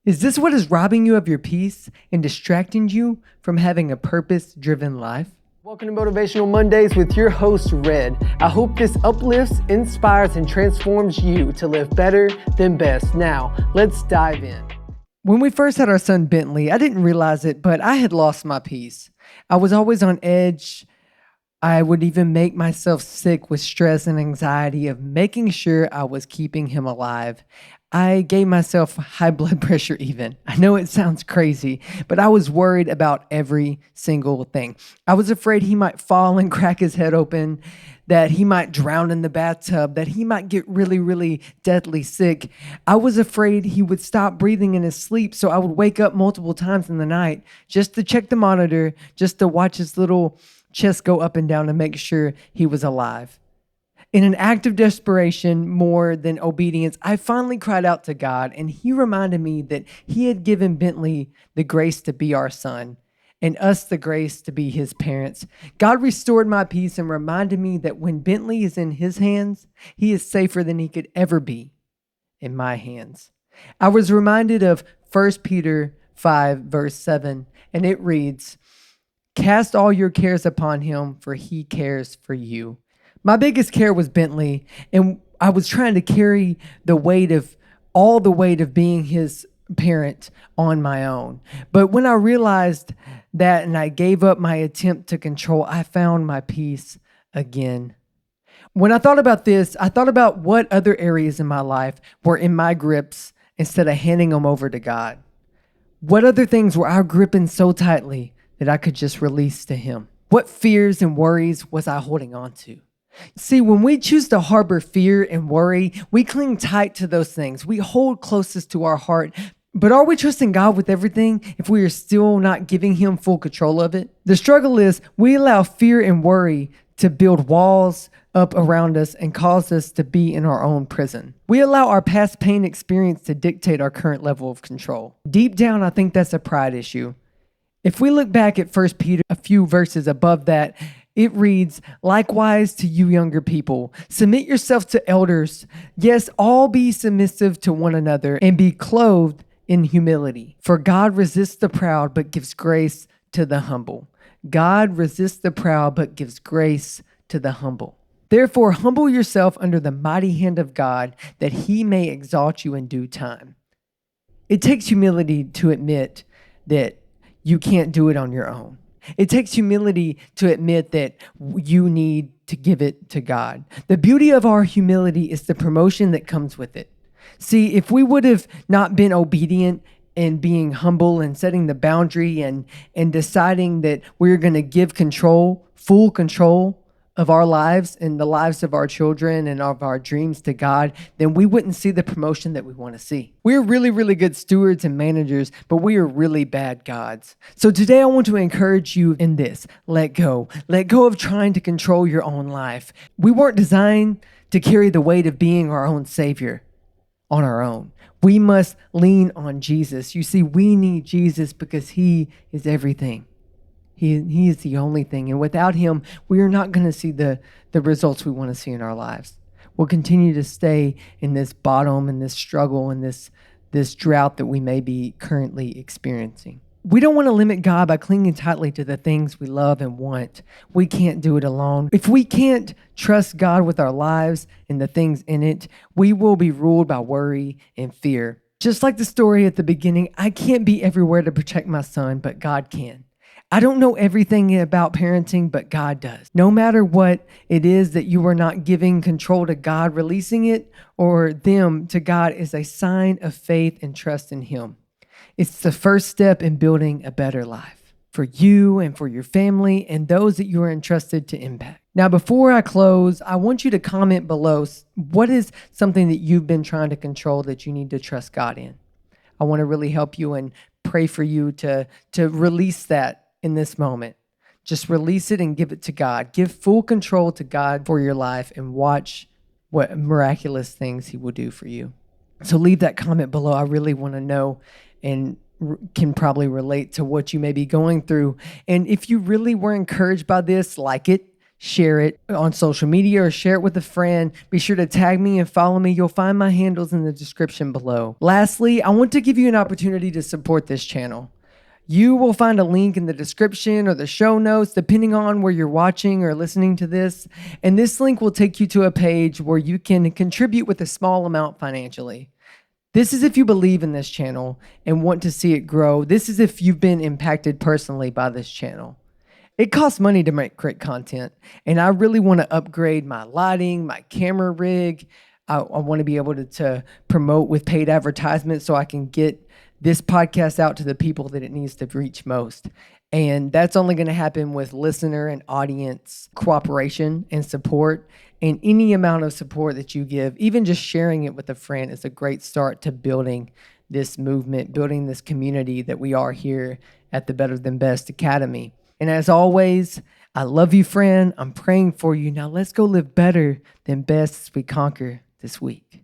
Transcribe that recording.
Is this what is robbing you of your peace and distracting you from having a purpose-driven life? Welcome to Motivational Mondays with your host, Red. I hope this uplifts, inspires, and transforms you to live better than best. Now, let's dive in. When we first had our son Bentley, I didn't realize it, but I had lost my peace. I was always on edge. I would even make myself sick with stress and anxiety of making sure I was keeping him alive. I gave myself high blood pressure even. I know it sounds crazy, but I was worried about every single thing. I was afraid he might fall and crack his head open, that he might drown in the bathtub, that he might get really, really deathly sick. I was afraid he would stop breathing in his sleep, so I would wake up multiple times in the night just to check the monitor, just to watch his little chest go up and down to make sure he was alive. In an act of desperation more than obedience, I finally cried out to God, and he reminded me that he had given Bentley the grace to be our son and us the grace to be his parents. God restored my peace and reminded me that when Bentley is in his hands, he is safer than he could ever be in my hands. I was reminded of 1 Peter 5, verse 7, and it reads, "Cast all your cares upon him, for he cares for you." My biggest care was Bentley, and I was trying to carry the weight of being his parent on my own. But when I realized that and I gave up my attempt to control, I found my peace again. When I thought about this, I thought about what other areas in my life were in my grips instead of handing them over to God. What other things were I gripping so tightly that I could just release to him? What fears and worries was I holding on to? See, when we choose to harbor fear and worry, we cling tight to those things. We hold closest to our heart. But are we trusting God with everything if we are still not giving him full control of it? The struggle is we allow fear and worry to build walls up around us and cause us to be in our own prison. We allow our past pain experience to dictate our current level of control. Deep down, I think that's a pride issue. If we look back at 1 Peter, a few verses above that, it reads, "Likewise to you younger people, submit yourself to elders. Yes, all be submissive to one another and be clothed in humility. For God resists the proud but gives grace to the humble." God resists the proud but gives grace to the humble. Therefore, humble yourself under the mighty hand of God, that he may exalt you in due time. It takes humility to admit that you can't do it on your own. It takes humility to admit that you need to give it to God. The beauty of our humility is the promotion that comes with it. See, if we would have not been obedient and being humble and setting the boundary and deciding that we're going to give control, full control of our lives and the lives of our children and of our dreams to God, then we wouldn't see the promotion that we want to see. We're really, really good stewards and managers, but we are really bad gods. So today I want to encourage you in this. Let go. Let go of trying to control your own life. We weren't designed to carry the weight of being our own savior on our own. We must lean on Jesus. You see, we need Jesus because he is everything. He is the only thing. And without him, we are not going to see the results we want to see in our lives. We'll continue to stay in this bottom and this struggle and this drought that we may be currently experiencing. We don't want to limit God by clinging tightly to the things we love and want. We can't do it alone. If we can't trust God with our lives and the things in it, we will be ruled by worry and fear. Just like the story at the beginning, I can't be everywhere to protect my son, but God can. I don't know everything about parenting, but God does. No matter what it is that you are not giving control to God, releasing it or them to God is a sign of faith and trust in him. It's the first step in building a better life for you and for your family and those that you are entrusted to impact. Now, before I close, I want you to comment below what is something that you've been trying to control that you need to trust God in. I want to really help you and pray for you to release that in this moment. Just release it and give it to God. Give full control to God for your life and watch what miraculous things he will do for you. So leave that comment below. I really want to know and can probably relate to what you may be going through. And if you really were encouraged by this, like it, share it on social media or share it with a friend. Be sure to tag me and follow me. You'll find my handles in the description below. Lastly, I want to give you an opportunity to support this channel. You will find a link in the description or the show notes, depending on where you're watching or listening to this. And this link will take you to a page where you can contribute with a small amount financially. This is if you believe in this channel and want to see it grow. This is if you've been impacted personally by this channel. It costs money to make great content, and I really want to upgrade my lighting, my camera rig. I want to be able to promote with paid advertisements so I can get this podcast out to the people that it needs to reach most. And that's only going to happen with listener and audience cooperation and support. And any amount of support that you give, even just sharing it with a friend, is a great start to building this movement, building this community that we are here at the Better Than Best Academy. And as always, I love you, friend. I'm praying for you. Now let's go live better than best as we conquer this week.